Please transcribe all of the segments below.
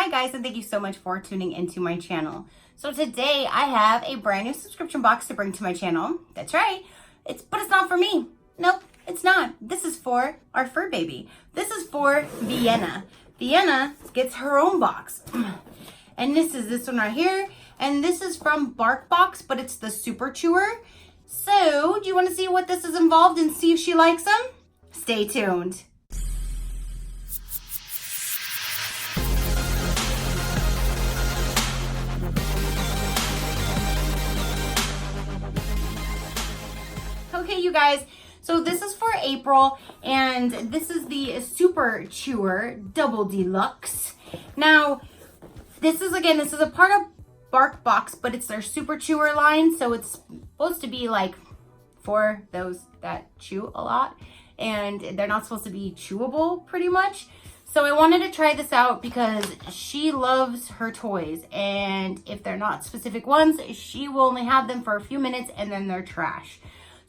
Hi guys, and thank you so much for tuning into my channel. So today I have a brand new subscription box to bring to my channel. That's right, but it's not for me. Nope, it's not. This is for our fur baby. This is for Vienna. Vienna gets her own box. And this is this one right here. And this is from BarkBox, but it's the Super Chewer. So, do you want to see what this is involved and see if she likes them? Stay tuned. Okay, you guys, so this is for April, and this is the Super Chewer Double Deluxe. Now, this is a part of BarkBox, but it's their Super Chewer line, so it's supposed to be like for those that chew a lot, and they're not supposed to be chewable pretty much. So I wanted to try this out because she loves her toys, and if they're not specific ones, she will only have them for a few minutes and then they're trash.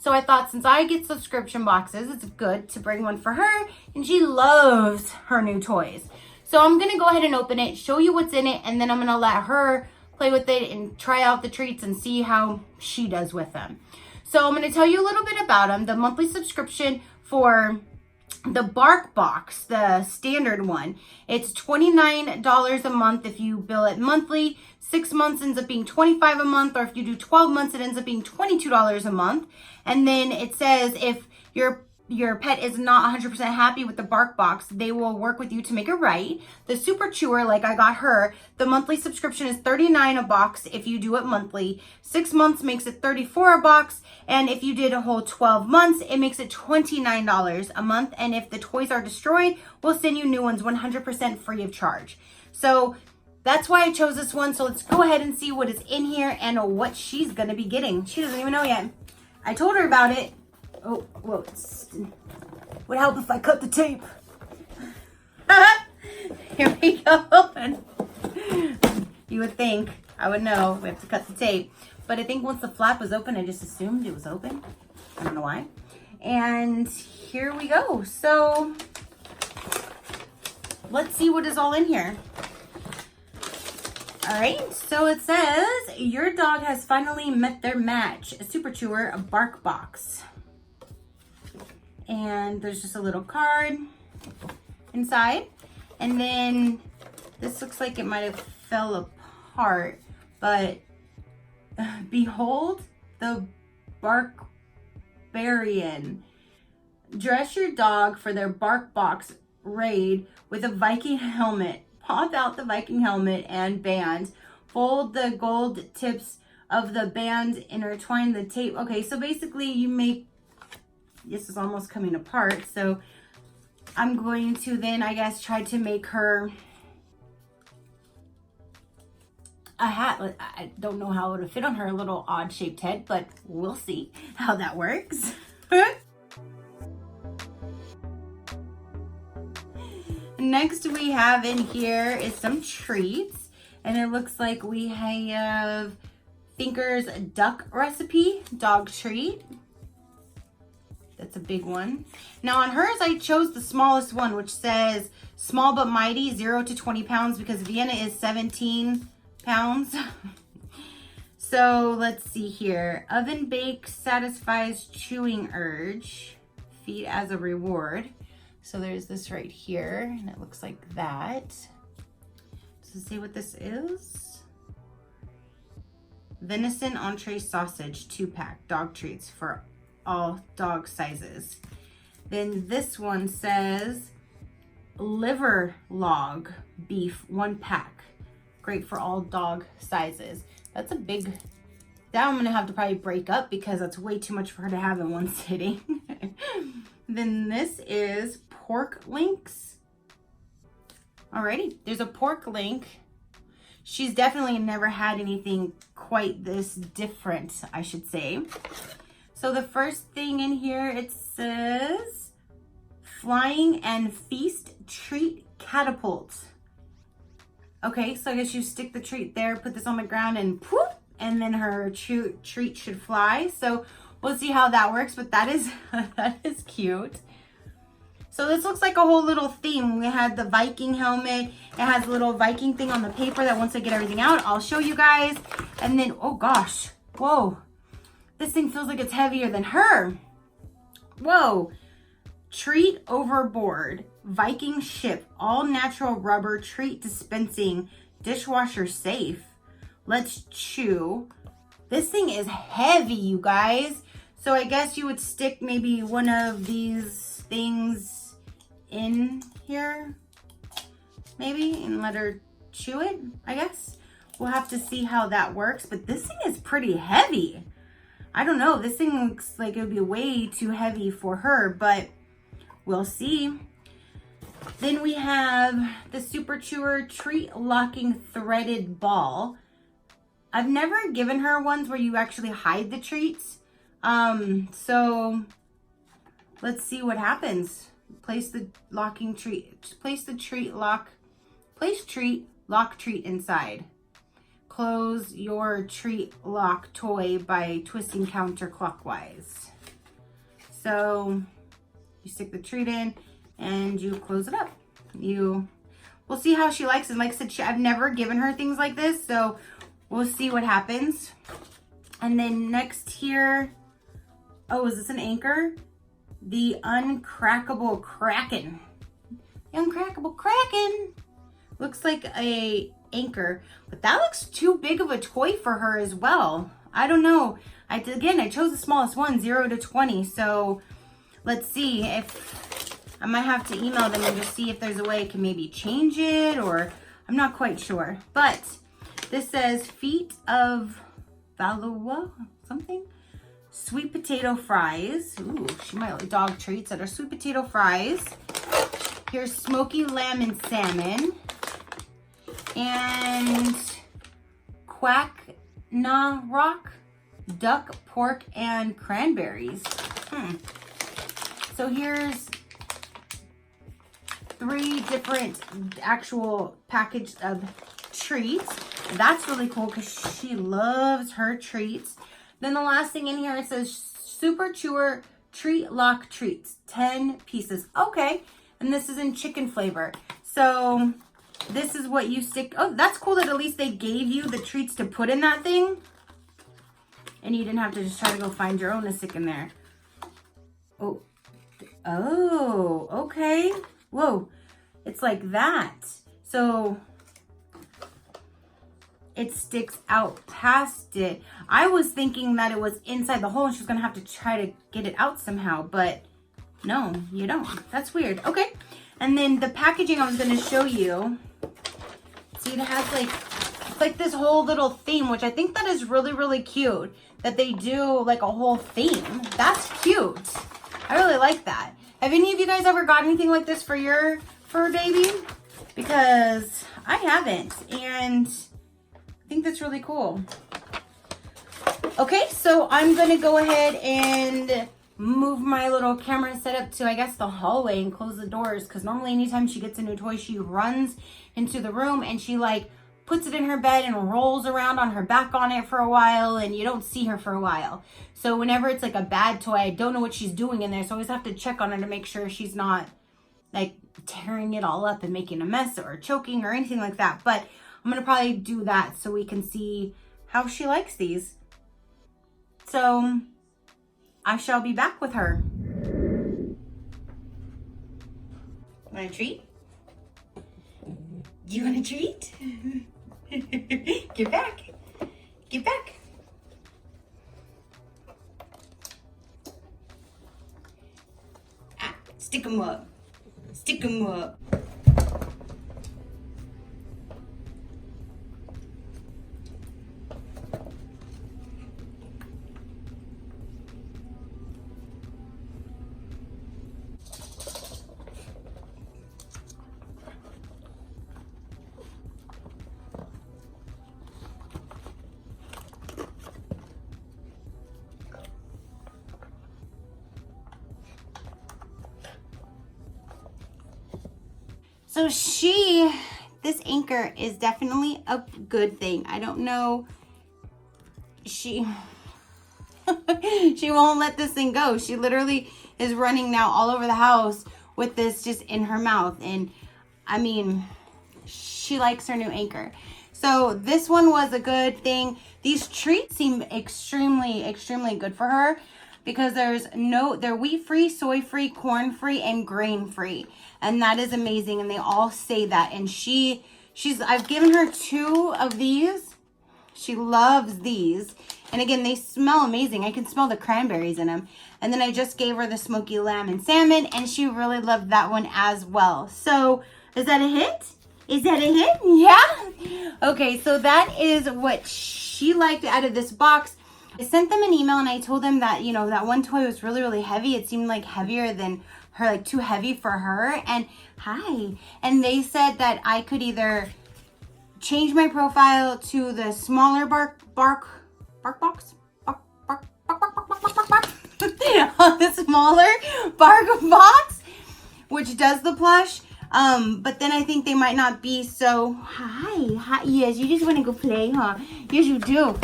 So I thought, since I get subscription boxes, it's good to bring one for her, and she loves her new toys. So I'm gonna go ahead and open it, show you what's in it, and then I'm gonna let her play with it and try out the treats and see how she does with them. So I'm gonna tell you a little bit about them. The monthly subscription for the BarkBox, the standard one, it's $29 a month if you bill it monthly. 6 months ends up being $25 a month, or if you do 12 months, it ends up being $22 a month. And then it says if your pet is not 100% happy with the BarkBox, they will work with you to make it right. The Super Chewer, like I got her, the monthly subscription is $39 a box if you do it monthly. 6 months makes it $34 a box, and if you did a whole 12 months, it makes it $29 a month. And if the toys are destroyed, we'll send you new ones 100% free of charge. So that's why I chose this one. So let's go ahead and see what is in here and what she's gonna be getting. She doesn't even know yet. I told her about it. Oh, whoa, would help if I cut the tape. Here we go. You would think I would know we have to cut the tape. But I think once the flap was open, I just assumed it was open. I don't know why. And here we go. So let's see what is all in here. All right, so it says, your dog has finally met their match. A Super Chewer, a BarkBox. And there's just a little card inside. And then this looks like it might have fell apart, but behold the Barbarian. Dress your dog for their BarkBox raid with a Viking helmet. Pop out the Viking helmet and band. Fold the gold tips of the band, intertwine the tape. Okay, so basically you make, this is almost coming apart. So I'm going to then, I guess, try to make her a hat. I don't know how it would fit on her little odd shaped head, but we'll see how that works. Next we have in here is some treats, and it looks like we have Thinker's duck recipe, dog treat. That's a big one. Now on hers, I chose the smallest one, which says small but mighty, 0 to 20 pounds, because Vienna is 17 pounds. So let's see here. Oven bake satisfies chewing urge. Feed as a reward. So there's this right here, and it looks like that. Does it say what this is? Venison entree sausage 2-pack, dog treats for all dog sizes. Then this one says liver log beef 1-pack, great for all dog sizes. That's a big, that I'm gonna have to probably break up because that's way too much for her to have in one sitting. Then this is pork links. Alrighty, there's a pork link. She's definitely never had anything quite this different, I should say. So the first thing in here, it says flying and feast treat catapult. Okay, so I guess you stick the treat there, put this on the ground, and poof, and then her treat should fly. So we'll see how that works, but that is that is cute. So this looks like a whole little theme. We had the Viking helmet. It has a little Viking thing on the paper that once I get everything out, I'll show you guys. And then, oh gosh, whoa. This thing feels like it's heavier than her. Whoa. Treat overboard. Viking ship. All natural rubber treat dispensing. Dishwasher safe. Let's chew. This thing is heavy, you guys. So I guess you would stick maybe one of these things in here. Maybe, and let her chew it, I guess. We'll have to see how that works. But this thing is pretty heavy. I don't know. This thing looks like it would be way too heavy for her, but we'll see. Then we have the Super Chewer Treat Locking Threaded Ball. I've never given her ones where you actually hide the treats. So let's see what happens. Place the locking treat. Place the treat lock. Place treat, lock treat inside. Close your treat lock toy by twisting counterclockwise. So you stick the treat in and you close it up. We'll see how she likes it. Like I said, I've never given her things like this, so we'll see what happens. And then next here, oh, is this an anchor? The Uncrackable Kraken. The Uncrackable Kraken. Looks like a anchor, but that looks too big of a toy for her as well. I don't know. I chose the smallest one, 0 to 20. So let's see if I might have to email them and just see if there's a way I can maybe change it, or I'm not quite sure. But this says Feet of Valois, something. Sweet potato fries. Ooh, she might like dog treats that are sweet potato fries. Here's smoky lamb and salmon. And quack na rock, duck, pork, and cranberries. So here's 3 different actual package of treats. That's really cool because she loves her treats. Then the last thing in here, it says Super Chewer Treat Lock Treats, 10 pieces. Okay, and this is in chicken flavor. So this is what you stick. Oh, that's cool that at least they gave you the treats to put in that thing. And you didn't have to just try to go find your own to stick in there. Oh, okay. Whoa, it's like that. So it sticks out past it. I was thinking that it was inside the hole and she was gonna have to try to get it out somehow, but no, you don't. That's weird. Okay, and then the packaging I was gonna show you. See, it has it's like this whole little theme, which I think that is really, really cute. That they do like a whole theme. That's cute. I really like that. Have any of you guys ever got anything like this for your fur baby? Because I haven't, and I think that's really cool. Okay, so I'm gonna go ahead and move my little camera setup to, I guess, the hallway and close the doors, because normally anytime she gets a new toy, she runs into the room and she like puts it in her bed and rolls around on her back on it for a while, and you don't see her for a while. So whenever it's like a bad toy, I don't know what she's doing in there, so I always have to check on her to make sure she's not like tearing it all up and making a mess or choking or anything like that. But I'm gonna probably do that so we can see how she likes these. So I shall be back with her. Want a treat? You want a treat? Get back. Get back. Ah, stick 'em up. Stick 'em up. So this anchor is definitely a good thing. I don't know, she won't let this thing go. She literally is running now all over the house with this just in her mouth. And I mean, she likes her new anchor. So this one was a good thing. These treats seem extremely, extremely good for her because they're wheat-free, soy-free, corn-free, and grain-free. And that is amazing. And they all say that. And I've given her 2 of these. She loves these. And again, they smell amazing. I can smell the cranberries in them. And then I just gave her the smoky lamb and salmon, and she really loved that one as well. So is that a hit? Is that a hit? Yeah? Okay, so that is what she liked out of this box. I sent them an email and I told them that, you know, that one toy was really, really heavy. It seemed like heavier than her, like too heavy for her. And and they said that I could either change my profile to the smaller BarkBox? The smaller BarkBox, which does the plush. But then I think they might not be so, hi, yes, you just want to go play, huh? Yes, you do.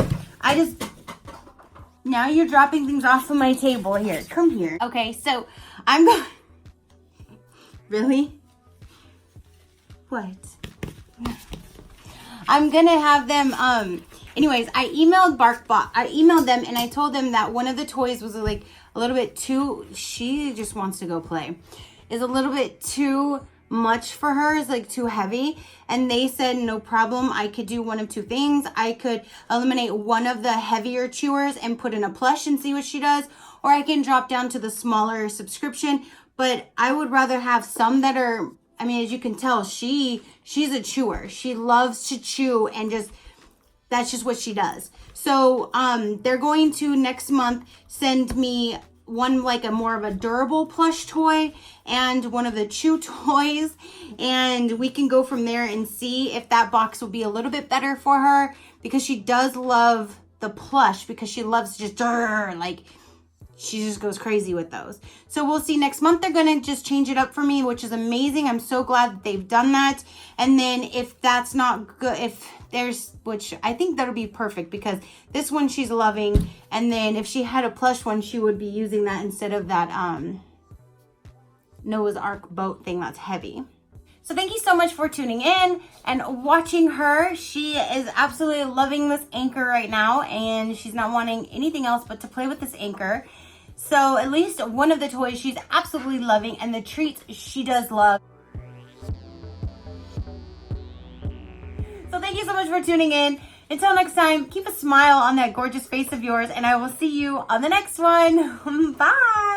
Now you're dropping things off of my table here. Come here. Okay, so I'm going, really? What? I'm gonna have them, anyways, I emailed BarkBox. I emailed them and I told them that one of the toys was like a little bit too, she just wants to go play, is a little bit too much for her, is like too heavy. And they said no problem, I could do one of 2 things. I could eliminate one of the heavier chewers and put in a plush and see what she does, or I can drop down to the smaller subscription. But I would rather have some that are, I mean, as you can tell, she's a chewer. She loves to chew, and that's just what she does. So they're going to next month send me one like a more of a durable plush toy and one of the chew toys, and we can go from there and see if that box will be a little bit better for her, because she does love the plush, because she loves just like she just goes crazy with those. So we'll see next month. They're gonna just change it up for me, which is amazing. I'm so glad that they've done that. And then if that's not good, if there's, which I think that'll be perfect, because this one she's loving, and then if she had a plush one, she would be using that instead of that Noah's Ark boat thing that's heavy. So thank you so much for tuning in and watching her. She is absolutely loving this anchor right now, and she's not wanting anything else but to play with this anchor. So at least one of the toys she's absolutely loving, and the treats she does love. So thank you so much for tuning in. Until next time, keep a smile on that gorgeous face of yours, and I will see you on the next one. Bye.